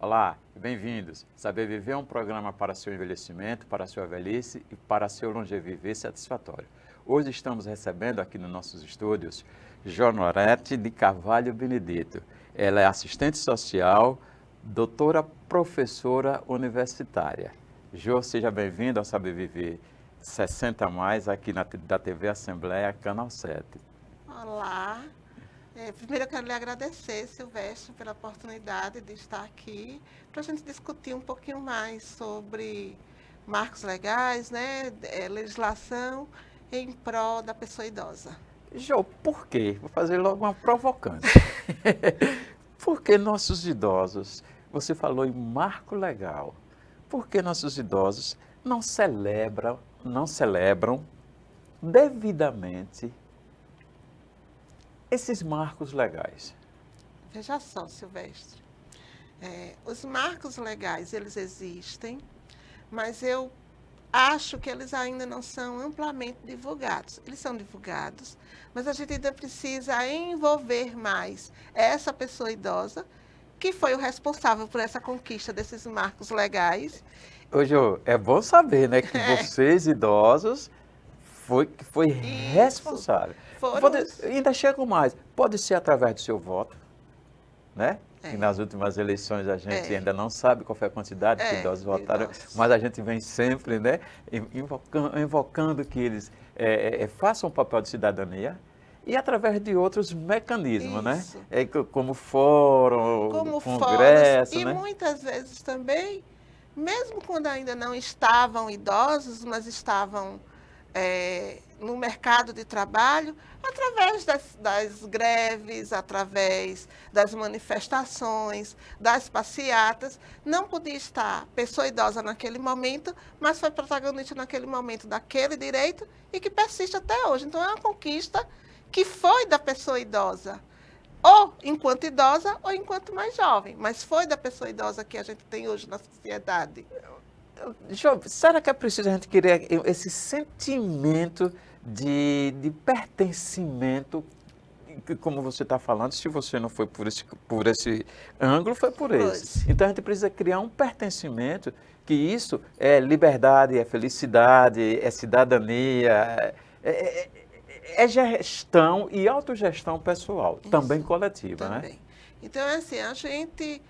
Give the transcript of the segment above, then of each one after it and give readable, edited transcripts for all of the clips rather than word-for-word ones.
Olá, bem-vindos. Saber Viver é um programa para seu envelhecimento, para sua velhice e para seu longeviver satisfatório. Hoje estamos recebendo aqui nos nossos estúdios Jonorete de Carvalho Benedito. Ela é assistente social, doutora professora universitária. Jo, seja bem-vindo ao Saber Viver 60 mais aqui da TV Assembleia, Canal 7. Olá. Primeiro eu quero lhe agradecer, Silvestre, pela oportunidade de estar aqui para a gente discutir um pouquinho mais sobre marcos legais, né, legislação em prol da pessoa idosa. Jo, por quê? Vou fazer logo uma provocância. Por que nossos idosos, você falou em marco legal, por que nossos idosos não celebram devidamente esses marcos legais? Veja só, Silvestre, os marcos legais, eles existem, mas eu acho que eles ainda não são amplamente divulgados. Eles são divulgados, mas a gente ainda precisa envolver mais essa pessoa idosa, que foi o responsável por essa conquista desses marcos legais. Hoje é bom saber, né, que vocês idosos foi responsável. Ainda chego mais, pode ser através do seu voto, né? E nas últimas eleições a gente ainda não sabe qual foi a quantidade que idosos votaram, mas a gente vem sempre, né, invocando que eles façam o papel de cidadania e através de outros mecanismos, né? Como fórum, congresso, e né? muitas vezes também, mesmo quando ainda não estavam idosos, mas estavam no mercado de trabalho, através das greves, através das manifestações, das passeatas, não podia estar pessoa idosa naquele momento, mas foi protagonista naquele momento daquele direito e que persiste até hoje. Então, é uma conquista que foi da pessoa idosa, ou enquanto idosa ou enquanto mais jovem, mas foi da pessoa idosa que a gente tem hoje na sociedade. Será que é preciso a gente criar esse sentimento de pertencimento, como você está falando, se você não foi por esse ângulo, foi por esse. Então a gente precisa criar um pertencimento, que isso é liberdade, é felicidade, é cidadania, é gestão e autogestão pessoal, isso, também coletiva, também, né? Então, é assim, a gente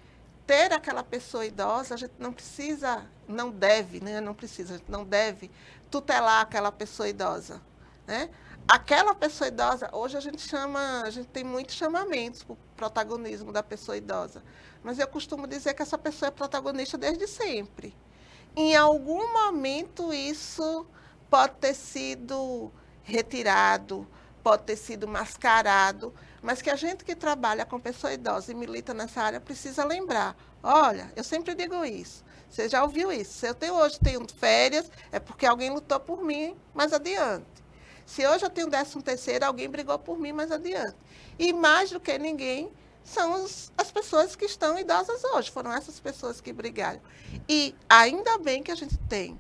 ter aquela pessoa idosa, a gente não precisa, não deve, né? Não precisa, a gente não deve tutelar aquela pessoa idosa, né? Aquela pessoa idosa, hoje a gente tem muitos chamamentos para o protagonismo da pessoa idosa, mas eu costumo dizer que essa pessoa é protagonista desde sempre. Em algum momento isso pode ter sido retirado, pode ter sido mascarado, mas que a gente que trabalha com pessoa idosa e milita nessa área precisa lembrar. Olha, eu sempre digo isso, você já ouviu isso, se eu hoje tenho férias, é porque alguém lutou por mim mais adiante. Se hoje eu tenho 13º, alguém brigou por mim mais adiante. E mais do que ninguém, são as pessoas que estão idosas hoje, foram essas pessoas que brigaram. E ainda bem que a gente tem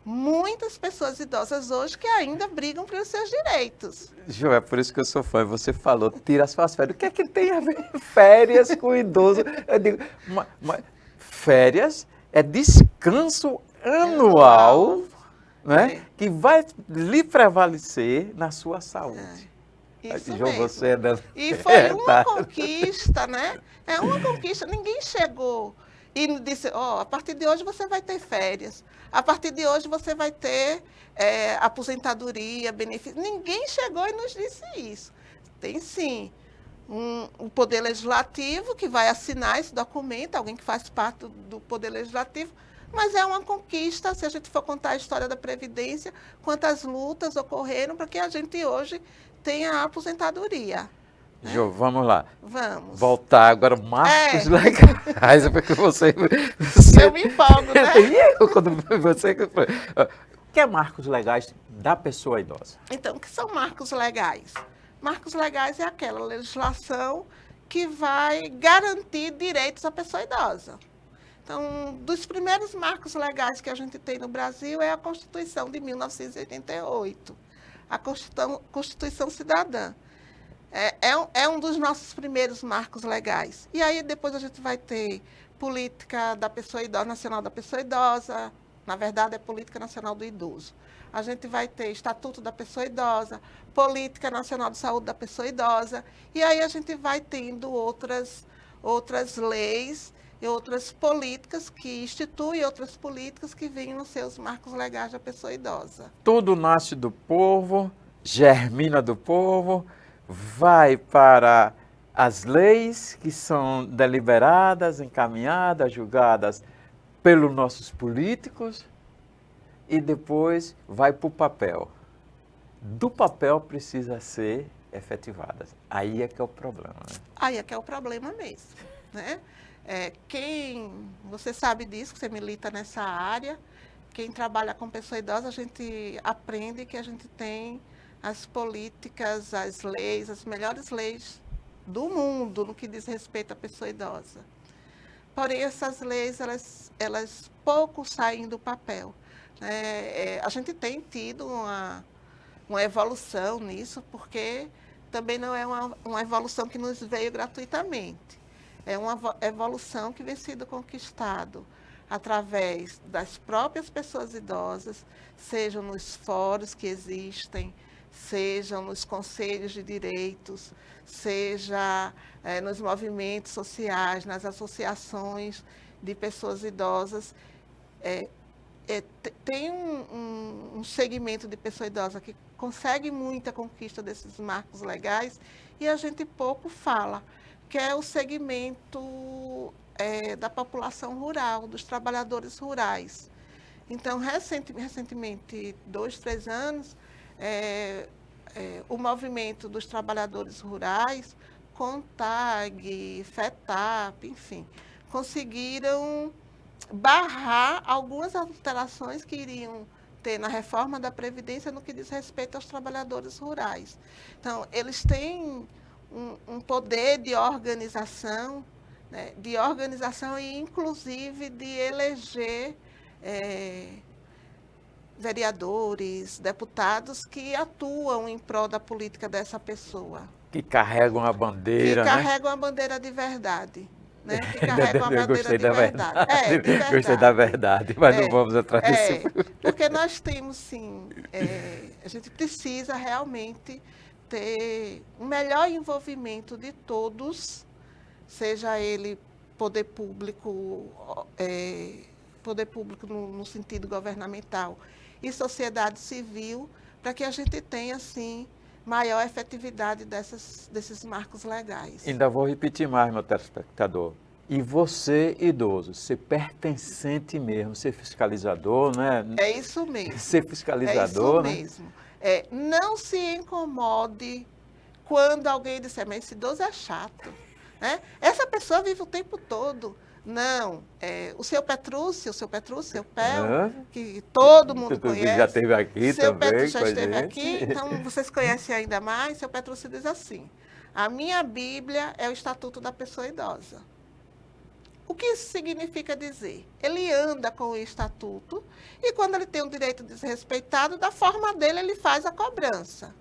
muitas pessoas idosas hoje que ainda brigam pelos seus direitos. Jo, é por isso que eu sou fã. Você falou, tira as suas férias. O que é que tem a ver férias com idoso? Eu digo, férias é descanso anual, né, que vai lhe prevalecer na sua saúde. Isso Jo, mesmo. você é E foi uma conquista, né? É uma conquista. Ninguém chegou e disse, a partir de hoje você vai ter férias. A partir de hoje você vai ter aposentadoria, benefício. Ninguém chegou e nos disse isso. Tem sim o Poder Legislativo que vai assinar esse documento, alguém que faz parte do Poder Legislativo, mas é uma conquista, se a gente for contar a história da Previdência, quantas lutas ocorreram para que a gente hoje tenha a aposentadoria. Jo, vamos lá. Vamos. Voltar agora, marcos legais, porque você... Eu me empolgo, né? O que é marcos legais da pessoa idosa? Então, o que são marcos legais? Marcos legais é aquela legislação que vai garantir direitos à pessoa idosa. Então, dos primeiros marcos legais que a gente tem no Brasil é a Constituição de 1988, a Constituição Cidadã. É um dos nossos primeiros marcos legais. E aí depois a gente vai ter política da pessoa idosa, nacional da pessoa idosa, na verdade é política nacional do idoso. A gente vai ter Estatuto da Pessoa Idosa, Política Nacional de Saúde da Pessoa Idosa, e aí a gente vai tendo outras leis e outras políticas que instituem outras políticas que vêm nos seus marcos legais da pessoa idosa. Tudo nasce do povo, germina do povo, vai para as leis que são deliberadas, encaminhadas, julgadas pelos nossos políticos e depois vai para o papel. Do papel precisa ser efetivadas. Aí é que é o problema. Né? Aí é que é o problema mesmo. Né? Você sabe disso, que você milita nessa área, quem trabalha com pessoa idosa, a gente aprende que a gente tem as políticas, as leis, as melhores leis do mundo no que diz respeito à pessoa idosa. Porém, essas leis, elas pouco saem do papel. A gente tem tido uma evolução nisso, porque também não é uma evolução que nos veio gratuitamente. É uma evolução que vem sendo conquistado através das próprias pessoas idosas, sejam nos fóruns que existem, sejam nos conselhos de direitos, seja nos movimentos sociais, nas associações de pessoas idosas. Tem um segmento de pessoa idosa que consegue muita conquista desses marcos legais e a gente pouco fala, que é o segmento da população rural, dos trabalhadores rurais. Então, recentemente, 2, 3 anos, o movimento dos trabalhadores rurais, CONTAG, FETAP, enfim, conseguiram barrar algumas alterações que iriam ter na reforma da Previdência no que diz respeito aos trabalhadores rurais. Então, eles têm um poder de organização, né, e inclusive de eleger vereadores, deputados que atuam em prol da política dessa pessoa. Que carregam a bandeira, que carregam a bandeira de verdade. Né? Que carregam a Eu bandeira gostei de da verdade. verdade. De verdade. Gostei da verdade, mas não vamos entrar nesse... Porque nós temos, sim, a gente precisa realmente ter um melhor envolvimento de todos, seja ele poder público no sentido governamental e sociedade civil, para que a gente tenha, assim, maior efetividade desses marcos legais. Ainda vou repetir mais, meu telespectador. E você, idoso, ser pertencente mesmo, ser fiscalizador, né? É isso mesmo. Ser fiscalizador, é isso mesmo. Não se incomode quando alguém disser, mas esse idoso é chato. Né? Essa pessoa vive o tempo todo. Não, o seu Petrúcio, seu Pel, que todo mundo conhece. Já esteve aqui seu também. Petrúcio já esteve aqui, então vocês conhecem ainda mais. Seu Petrúcio diz assim, a minha Bíblia é o Estatuto da Pessoa Idosa. O que isso significa dizer? Ele anda com o Estatuto e quando ele tem um direito desrespeitado, da forma dele ele faz a cobrança.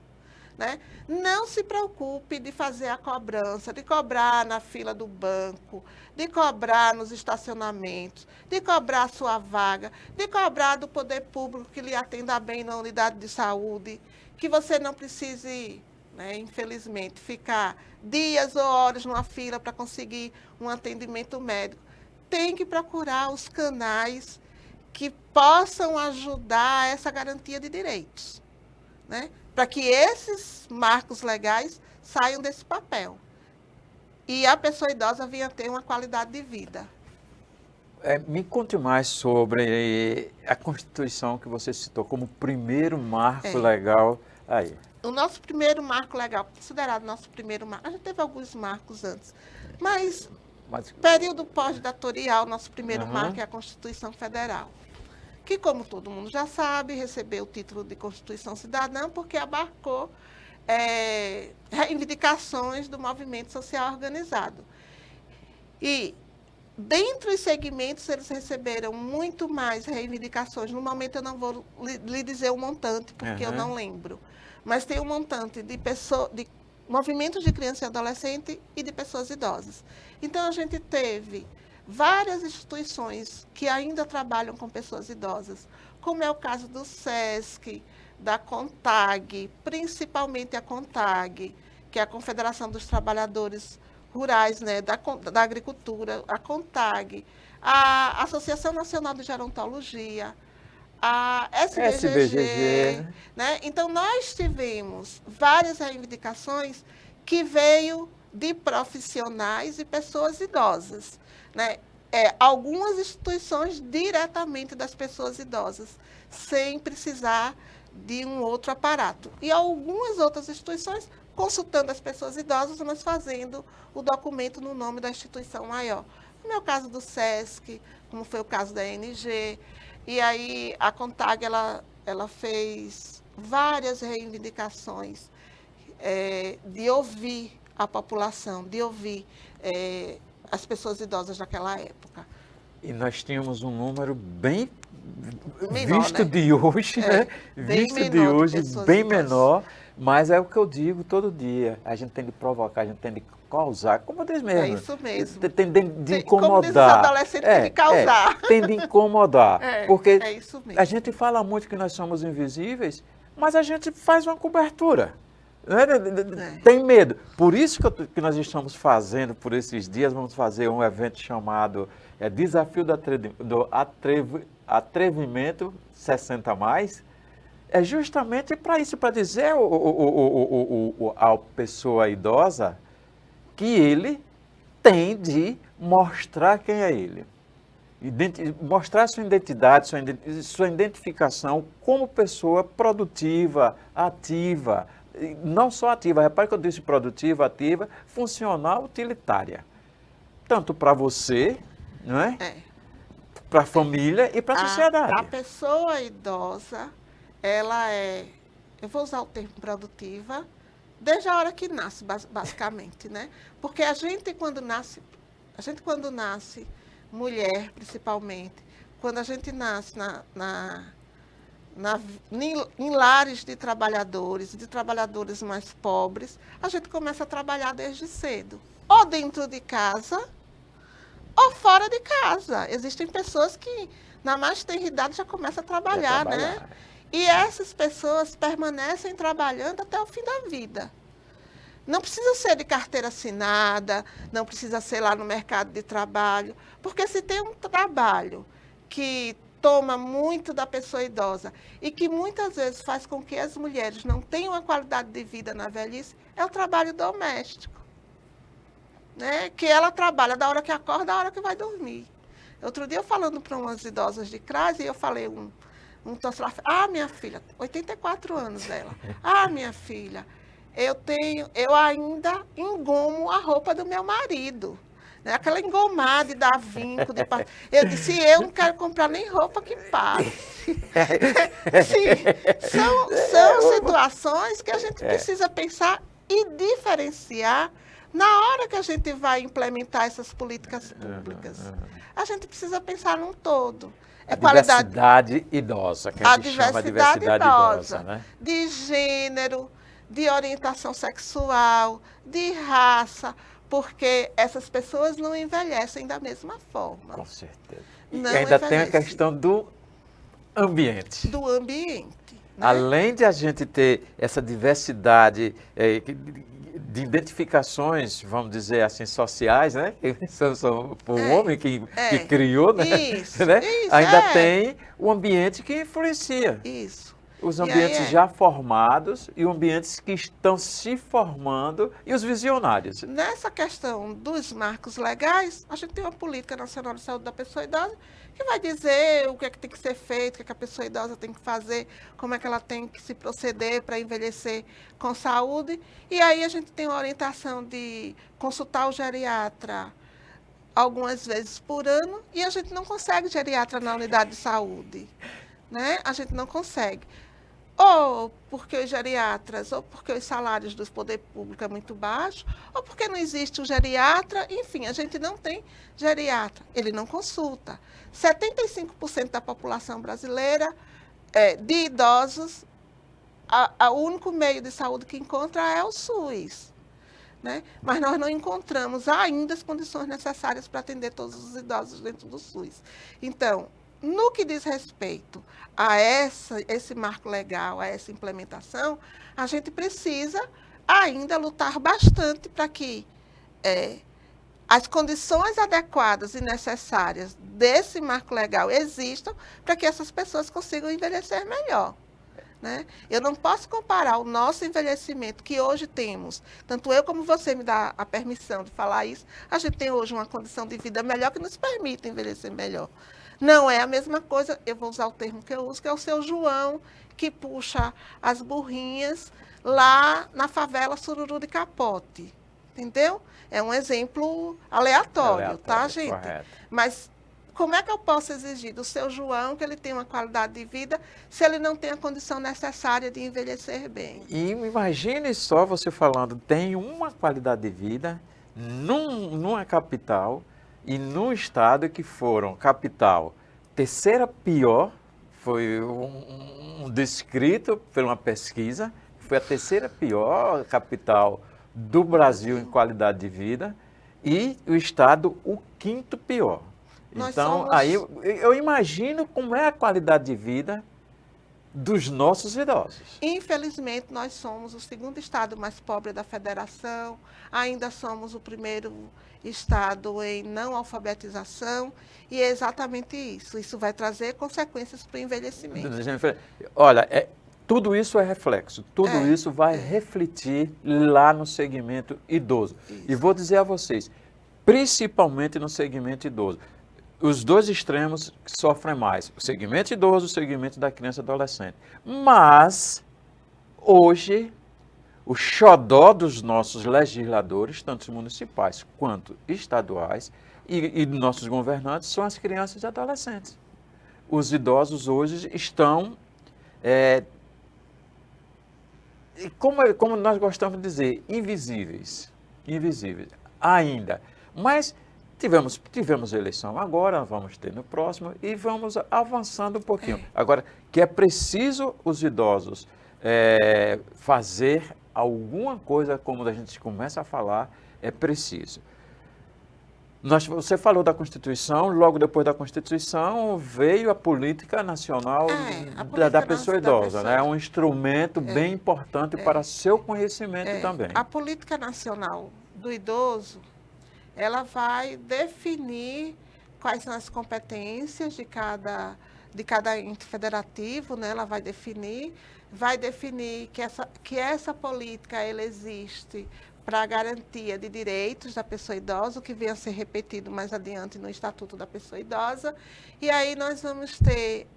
Né? Não se preocupe de fazer a cobrança, de cobrar na fila do banco, de cobrar nos estacionamentos, de cobrar a sua vaga, de cobrar do poder público que lhe atenda bem na unidade de saúde, que você não precise, né, infelizmente, ficar dias ou horas numa fila para conseguir um atendimento médico. Tem que procurar os canais que possam ajudar essa garantia de direitos, né? Para que esses marcos legais saiam desse papel. E a pessoa idosa venha ter uma qualidade de vida. Me conte mais sobre a Constituição que você citou como primeiro marco legal aí. O nosso primeiro marco legal, considerado nosso primeiro marco, a gente teve alguns marcos antes, mas período pós-ditatorial, nosso primeiro marco é a Constituição Federal. Que, como todo mundo já sabe, recebeu o título de Constituição Cidadã porque abarcou reivindicações do movimento social organizado. E, dentre os segmentos, eles receberam muito mais reivindicações. No momento, eu não vou lhe dizer o montante, porque eu não lembro. Mas tem um montante de movimentos de criança e adolescente e de pessoas idosas. Então, a gente teve várias instituições que ainda trabalham com pessoas idosas, como é o caso do SESC, da CONTAG, principalmente a CONTAG, que é a Confederação dos Trabalhadores Rurais, né, da Agricultura, a CONTAG, a Associação Nacional de Gerontologia, a SBGG, né? Então, nós tivemos várias reivindicações que veio de profissionais e pessoas idosas, né? Algumas instituições diretamente das pessoas idosas, sem precisar de um outro aparato. E algumas outras instituições consultando as pessoas idosas, mas fazendo o documento no nome da instituição maior. No meu caso do SESC, como foi o caso da ENG, e aí a CONTAG ela fez várias reivindicações de ouvir a população, de ouvir as pessoas idosas daquela época. E nós tínhamos um número bem menor, visto, né? De hoje, né? Visto de hoje, bem idosas. Menor, mas é o que eu digo todo dia. A gente tem de provocar, a gente tem de causar, como diz mesmo. É isso mesmo. Tem de incomodar. Como diz os adolescentes, tem de causar. Tem de incomodar. Porque é isso mesmo. A gente fala muito que nós somos invisíveis, mas a gente faz uma cobertura. Tem medo. Por isso que nós estamos fazendo, por esses dias, vamos fazer um evento chamado Desafio do Atrevimento 60+. É justamente para isso, para dizer à pessoa idosa que ele tem de mostrar quem é ele. Mostrar sua identidade, sua identificação como pessoa produtiva, ativa. Não só ativa, repare que eu disse produtiva, ativa, funcional, utilitária. Tanto para você, não é? Para a família e para a sociedade. A pessoa idosa, ela eu vou usar o termo produtiva, desde a hora que nasce, basicamente, né? Porque a gente quando nasce, mulher principalmente, quando a gente nasce em lares de trabalhadores mais pobres, a gente começa a trabalhar desde cedo, ou dentro de casa, ou fora de casa. Existem pessoas que, na mais tenra idade, já começam a trabalhar, né? E essas pessoas permanecem trabalhando até o fim da vida. Não precisa ser de carteira assinada, não precisa ser lá no mercado de trabalho, porque se tem um trabalho que toma muito da pessoa idosa e que muitas vezes faz com que as mulheres não tenham uma qualidade de vida na velhice, é o trabalho doméstico. Né? Que ela trabalha da hora que acorda, da hora que vai dormir. Outro dia eu falando para umas idosas de crase, e eu falei, trouxe lá, minha filha, 84 anos dela, minha filha, eu ainda engomo a roupa do meu marido. Né? Aquela engomada de dar vinco. Eu disse, eu não quero comprar nem roupa que passe. São situações que a gente precisa pensar e diferenciar na hora que a gente vai implementar essas políticas públicas. A gente precisa pensar num todo. Diversidade idosa, que a gente chama de diversidade idosa, né? De gênero, de orientação sexual, de raça, porque essas pessoas não envelhecem da mesma forma. Com certeza. E ainda tem a questão do ambiente. Do ambiente. Né? Além de a gente ter essa diversidade de identificações, vamos dizer assim, sociais, né? O homem que criou, né? Isso, né? Ainda tem o ambiente que influencia. Isso. Os ambientes já formados e os ambientes que estão se formando e os visionários. Nessa questão dos marcos legais, a gente tem uma política nacional de saúde da pessoa idosa que vai dizer o que é que tem que ser feito, o que é que a pessoa idosa tem que fazer, como é que ela tem que se proceder para envelhecer com saúde. E aí a gente tem a orientação de consultar o geriatra algumas vezes por ano e a gente não consegue geriatra na unidade de saúde. Né? A gente não consegue. Ou porque os geriatras, ou porque os salários do poder público é muito baixo, ou porque não existe um geriatra, enfim, a gente não tem geriatra, ele não consulta. 75% da população brasileira de idosos, o único meio de saúde que encontra é o SUS. né? Mas nós não encontramos ainda as condições necessárias para atender todos os idosos dentro do SUS. Então, no que diz respeito a esse marco legal, a essa implementação, a gente precisa ainda lutar bastante para que as condições adequadas e necessárias desse marco legal existam para que essas pessoas consigam envelhecer melhor. Né? Eu não posso comparar o nosso envelhecimento que hoje temos, tanto eu como você me dá a permissão de falar isso, a gente tem hoje uma condição de vida melhor que nos permite envelhecer melhor. Não é a mesma coisa, eu vou usar o termo que eu uso, que é o seu João, que puxa as burrinhas lá na favela Sururu de Capote. Entendeu? É um exemplo aleatório, tá, gente? Correto. Mas como é que eu posso exigir do seu João que ele tenha uma qualidade de vida se ele não tem a condição necessária de envelhecer bem? E imagine só você falando, tem uma qualidade de vida numa capital e num estado que foram capital terceira pior, foi um descrito por uma pesquisa, foi a terceira pior capital do Brasil em qualidade de vida e o estado o quinto pior. Então, aí eu imagino como é a qualidade de vida dos nossos idosos. Infelizmente, nós somos o segundo estado mais pobre da federação, ainda somos o primeiro estado em não alfabetização, e é exatamente isso. Isso vai trazer consequências para o envelhecimento. Olha, tudo isso é reflexo, tudo isso vai refletir lá no segmento idoso. Isso. E vou dizer a vocês, principalmente no segmento idoso, os dois extremos sofrem mais, o segmento idoso e o segmento da criança e adolescente. Mas, hoje, o xodó dos nossos legisladores, tanto municipais quanto estaduais, e nossos governantes, são as crianças e adolescentes. Os idosos hoje estão, como nós gostamos de dizer, invisíveis ainda. Mas tivemos eleição agora, vamos ter no próximo e vamos avançando um pouquinho. Agora, que é preciso os idosos fazer alguma coisa, como a gente começa a falar, é preciso. Você falou da Constituição, logo depois da Constituição veio a Política Nacional da Pessoa Idosa, né? É um instrumento bem importante para seu conhecimento também. A Política Nacional do Idoso, ela vai definir quais são as competências de cada ente federativo, né? Ela vai definir que essa política ela existe para a garantia de direitos da pessoa idosa, o que venha a ser repetido mais adiante no Estatuto da Pessoa Idosa. E aí nós vamos ter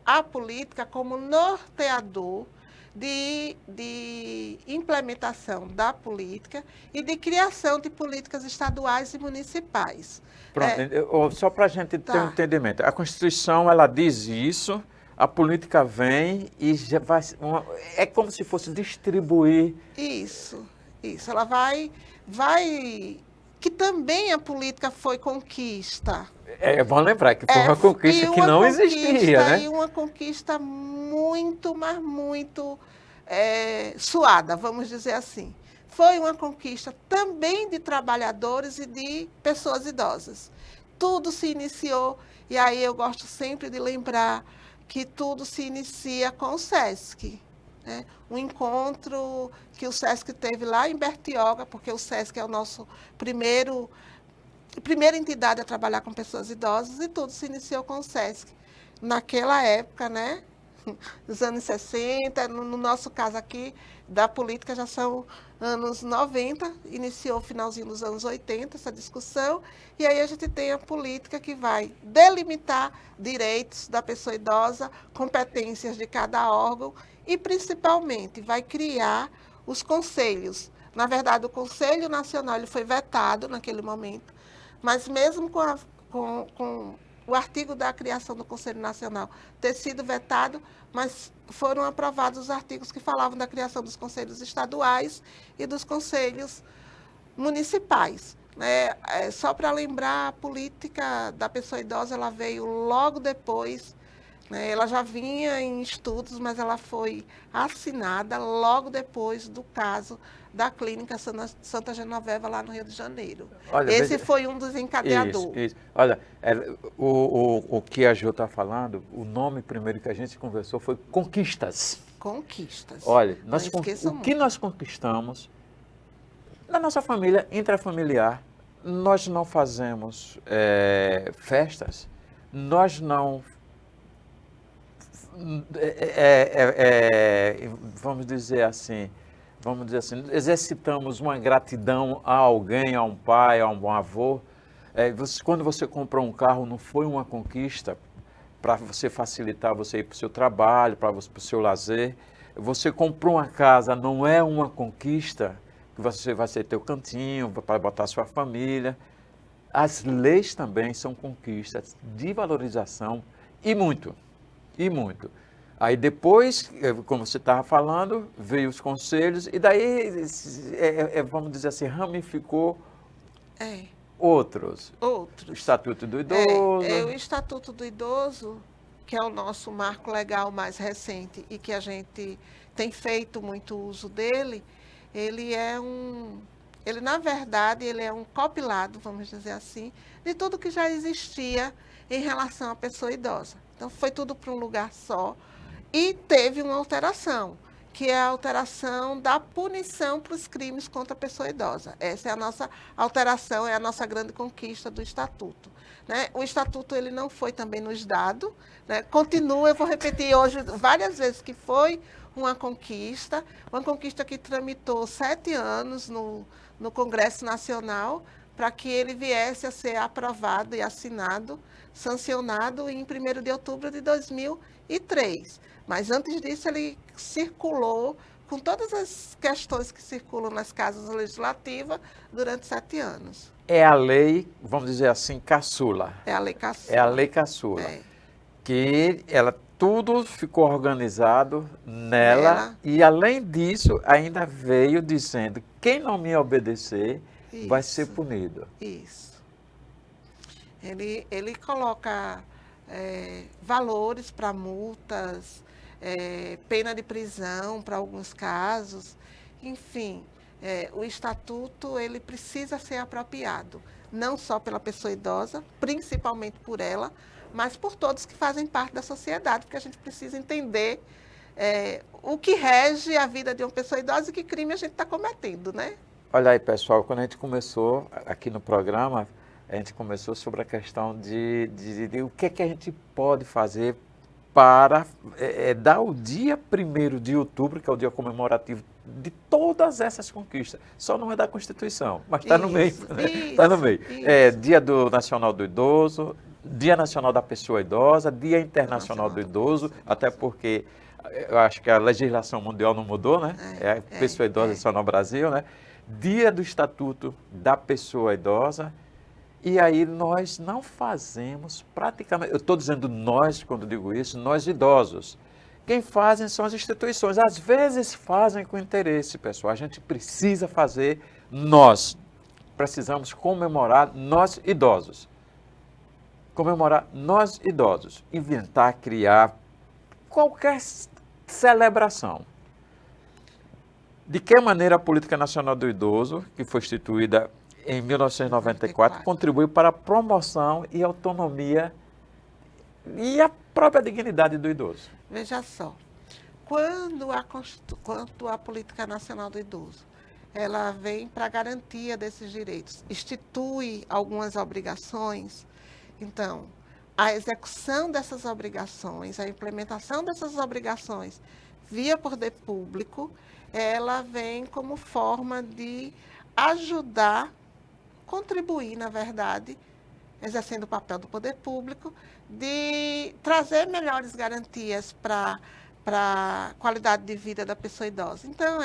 a política como norteador de implementação da política e de criação de políticas estaduais e municipais. Pronto, só para a gente ter um entendimento, a Constituição ela diz isso, a política vem e já vai, é como se fosse distribuir. Isso, ela vai, que também a política foi conquista. Vamos lembrar que foi uma conquista que não existia, né? E uma conquista muito, mas muito suada, vamos dizer assim. Foi uma conquista também de trabalhadores e de pessoas idosas. Tudo se iniciou, e aí eu gosto sempre de lembrar que tudo se inicia com o SESC. Né? Um encontro que o SESC teve lá em Bertioga, porque o SESC é o nosso primeira entidade a trabalhar com pessoas idosas, e tudo se iniciou com o SESC. Naquela época, né? Dos anos 60, no nosso caso aqui, da política já são anos 90, iniciou o finalzinho dos anos 80 essa discussão, e aí a gente tem a política que vai delimitar direitos da pessoa idosa, competências de cada órgão e, principalmente, vai criar os conselhos. Na verdade, o Conselho Nacional ele foi vetado naquele momento, mas mesmo com o artigo da criação do Conselho Nacional ter sido vetado, mas foram aprovados os artigos que falavam da criação dos conselhos estaduais e dos conselhos municipais. Né? Só para lembrar, a política da pessoa idosa ela veio logo depois né? Ela já vinha em estudos, mas ela foi assinada logo depois do caso da Clínica Santa Genoveva, lá no Rio de Janeiro. Olha, Esse veja, foi um dos encadeadores. isso. Olha, o que a Jô está falando, o nome primeiro que a gente conversou foi conquistas. Conquistas. Olha, Não esqueçam o que muito. nós conquistamos na nossa família intrafamiliar, nós não fazemos festas, nós não vamos dizer assim, exercitamos uma gratidão a alguém, a um pai, a um avô. Quando você comprou um carro, não foi uma conquista para você facilitar você ir para o seu trabalho, para o seu lazer. Você comprou uma casa, não é uma conquista que você vai ter o cantinho para botar sua família. As leis também são conquistas de valorização e muito. E muito. Aí depois, como você estava falando, veio os conselhos e daí, vamos dizer assim, ramificou outros. O Estatuto do Idoso. O Estatuto do Idoso, que é o nosso marco legal mais recente e que a gente tem feito muito uso dele, ele na verdade, ele é um compilado, vamos dizer assim, de tudo que já existia em relação à pessoa idosa. Então, foi tudo para um lugar só. E teve uma alteração, que é a alteração da punição para os crimes contra a pessoa idosa. Essa é a nossa alteração, é a nossa grande conquista do Estatuto. Né? O Estatuto ele não foi também nos dado, né? Continua, eu vou repetir hoje várias vezes que foi uma conquista que tramitou 7 anos no Congresso Nacional, para que ele viesse a ser aprovado e assinado, sancionado em 1º de outubro de 2003. Mas antes disso ele circulou com todas as questões que circulam nas casas legislativas durante 7 anos. É a lei, vamos dizer assim, caçula. É a lei caçula. É a lei caçula. Que tudo ficou organizado nela e, além disso, ainda veio dizendo: quem não me obedecer vai ser punido. Isso. Ele coloca valores para multas, pena de prisão para alguns casos, enfim. O Estatuto ele precisa ser apropriado, não só pela pessoa idosa, principalmente por ela, mas por todos que fazem parte da sociedade, porque a gente precisa entender o que rege a vida de uma pessoa idosa e que crime a gente está cometendo, né? Olha aí, pessoal, quando a gente começou aqui no programa, a gente começou sobre a questão de o que é que a gente pode fazer para dar o dia 1º de outubro, que é o dia comemorativo de todas essas conquistas. Só não é da Constituição, mas está no meio. Está no meio. Dia Nacional do Idoso, Dia Nacional da Pessoa Idosa, Dia Internacional do Idoso, até porque eu acho que a legislação mundial não mudou, né? Pessoa idosa só no Brasil, né? Dia do Estatuto da Pessoa Idosa. E aí nós não fazemos praticamente, eu estou dizendo nós, quando digo isso, nós idosos. Quem fazem são as instituições. Às vezes fazem com interesse, pessoal. A gente precisa fazer, nós precisamos comemorar nós idosos. Comemorar nós idosos. Inventar, criar qualquer celebração. De que maneira a Política Nacional do Idoso, que foi instituída em 1994, contribuiu para a promoção e autonomia e a própria dignidade do idoso? Veja só, quando a Política Nacional do Idoso ela vem para a garantia desses direitos, institui algumas obrigações, então, a execução dessas obrigações, a implementação dessas obrigações via poder público, ela vem como forma de ajudar, contribuir, na verdade, exercendo o papel do poder público, de trazer melhores garantias para a qualidade de vida da pessoa idosa. Então,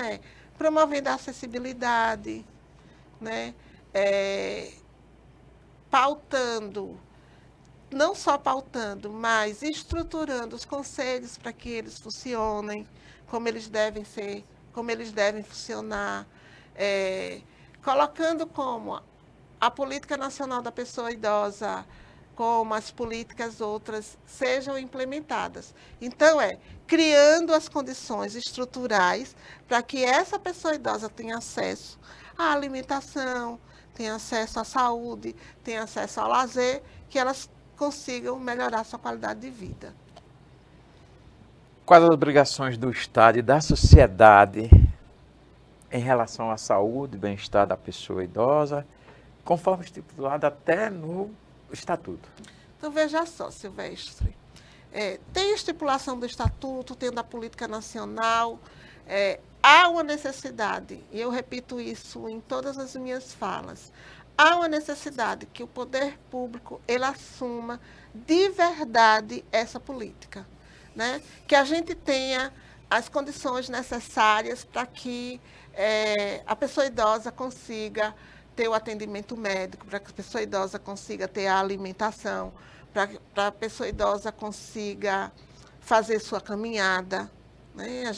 promovendo a acessibilidade, né? Pautando, não só pautando, mas estruturando os conselhos para que eles funcionem, como eles devem ser, como eles devem funcionar, colocando como a Política Nacional da Pessoa Idosa como as políticas outras sejam implementadas. Então, criando as condições estruturais para que essa pessoa idosa tenha acesso à alimentação, tenha acesso à saúde, tenha acesso ao lazer, que elas consigam melhorar sua qualidade de vida. Quais as obrigações do Estado e da sociedade em relação à saúde e bem-estar da pessoa idosa, conforme estipulado até no Estatuto? Então, veja só, Silvestre, tem estipulação do Estatuto, tem da Política Nacional, há uma necessidade, e eu repito isso em todas as minhas falas, há uma necessidade que o poder público ele assuma de verdade essa política, né? Que a gente tenha as condições necessárias para que a pessoa idosa consiga ter o atendimento médico, para que a pessoa idosa consiga ter a alimentação, para a pessoa idosa consiga fazer sua caminhada, né? A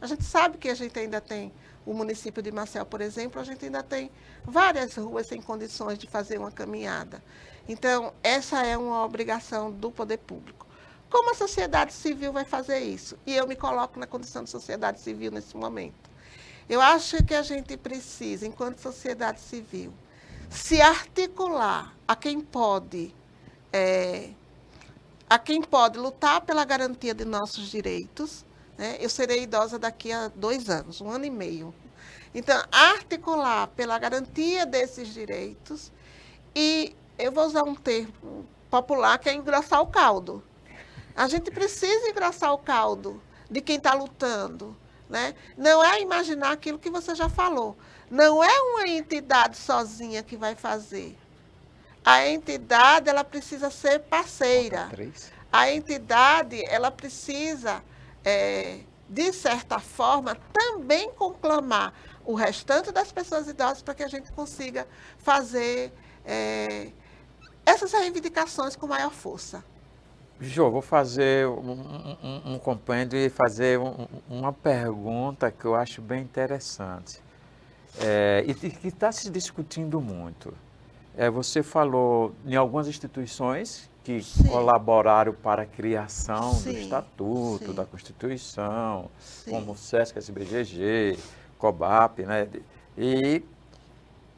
gente sabe que a gente ainda tem o município de Marcel, por exemplo, a gente ainda tem várias ruas sem condições de fazer uma caminhada. Então, essa é uma obrigação do poder público. Como a sociedade civil vai fazer isso? E eu me coloco na condição de sociedade civil nesse momento. Eu acho que a gente precisa, enquanto sociedade civil, se articular a quem pode lutar pela garantia de nossos direitos, né? Eu serei idosa daqui a 2 anos, 1 ano e meio. Então, articular pela garantia desses direitos e eu vou usar um termo popular que é engrossar o caldo. A gente precisa engrossar o caldo de quem está lutando, né? Não é imaginar aquilo que você já falou. Não é uma entidade sozinha que vai fazer. A entidade ela precisa ser parceira. A entidade ela precisa, de certa forma, também conclamar o restante das pessoas idosas para que a gente consiga fazer essas reivindicações com maior força. Jô, vou fazer um compêndio e fazer uma pergunta que eu acho bem interessante e que está se discutindo muito. Você falou em algumas instituições que Sim. colaboraram para a criação Sim. do Estatuto, Sim. da Constituição, Sim. como o SESC, SBGG, COBAP, né? E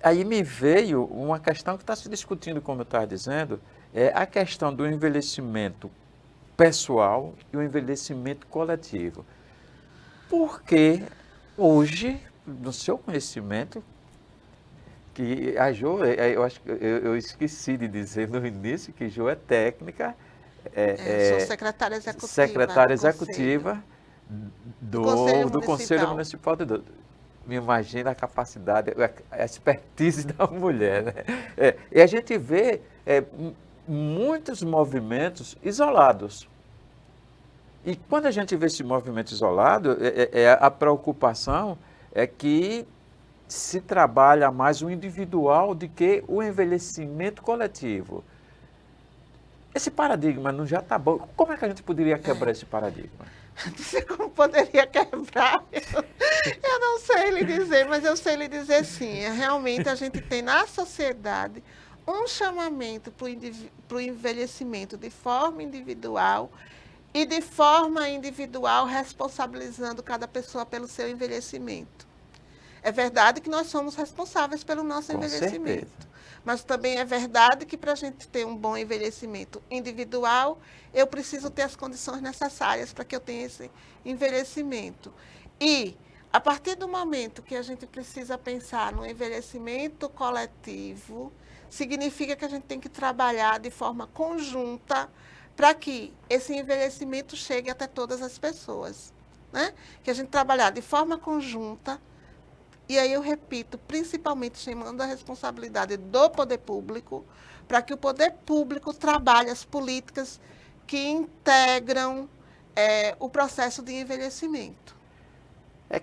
aí me veio uma questão que está se discutindo, como eu estava dizendo, é a questão do envelhecimento pessoal e o envelhecimento coletivo. Porque hoje, no seu conhecimento, que a Jo, eu acho que eu esqueci de dizer no início que Jo é técnica, sou secretária executiva. Secretária executiva do Conselho Municipal de Idosos. Me imagina a capacidade, a expertise da mulher, né? E a gente vê muitos movimentos isolados. E quando a gente vê esse movimento isolado, a preocupação é que se trabalha mais o individual do que o envelhecimento coletivo. Esse paradigma não já está bom? Como é que a gente poderia quebrar esse paradigma? Não sei como poderia quebrar. Eu não sei lhe dizer, mas eu sei lhe dizer sim. Realmente a gente tem na sociedade um chamamento para o envelhecimento de forma individual e de forma individual responsabilizando cada pessoa pelo seu envelhecimento. É verdade que nós somos responsáveis pelo nosso envelhecimento. Certeza. Mas também é verdade que para a gente ter um bom envelhecimento individual, eu preciso ter as condições necessárias para que eu tenha esse envelhecimento. E, a partir do momento que a gente precisa pensar no envelhecimento coletivo, significa que a gente tem que trabalhar de forma conjunta para que esse envelhecimento chegue até todas as pessoas, né? Que a gente trabalhar de forma conjunta. E aí eu repito, principalmente chamando a responsabilidade do poder público, para que o poder público trabalhe as políticas que integram o processo de envelhecimento.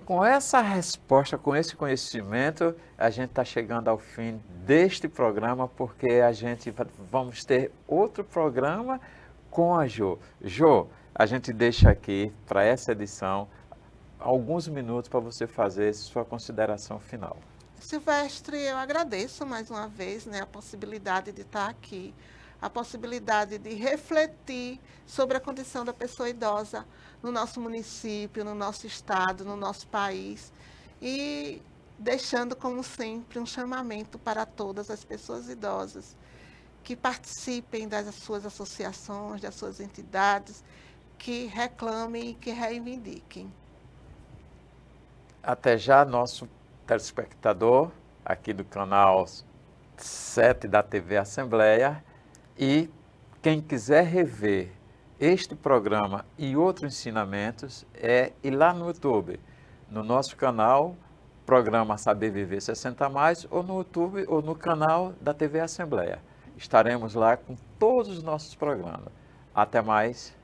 Com essa resposta, com esse conhecimento, a gente está chegando ao fim deste programa, porque a gente vamos ter outro programa com a Jo. Jo, a gente deixa aqui para essa edição alguns minutos para você fazer sua consideração final. Silvestre, eu agradeço mais uma vez, né, a possibilidade de estar aqui a possibilidade de refletir sobre a condição da pessoa idosa no nosso município, no nosso estado, no nosso país, e deixando, como sempre, um chamamento para todas as pessoas idosas que participem das suas associações, das suas entidades, que reclamem e que reivindiquem. Até já, nosso telespectador, aqui do canal 7 da TV Assembleia, e quem quiser rever este programa e outros ensinamentos, é ir lá no YouTube, no nosso canal, programa Saber Viver 60+, ou no YouTube ou no canal da TV Assembleia. Estaremos lá com todos os nossos programas. Até mais.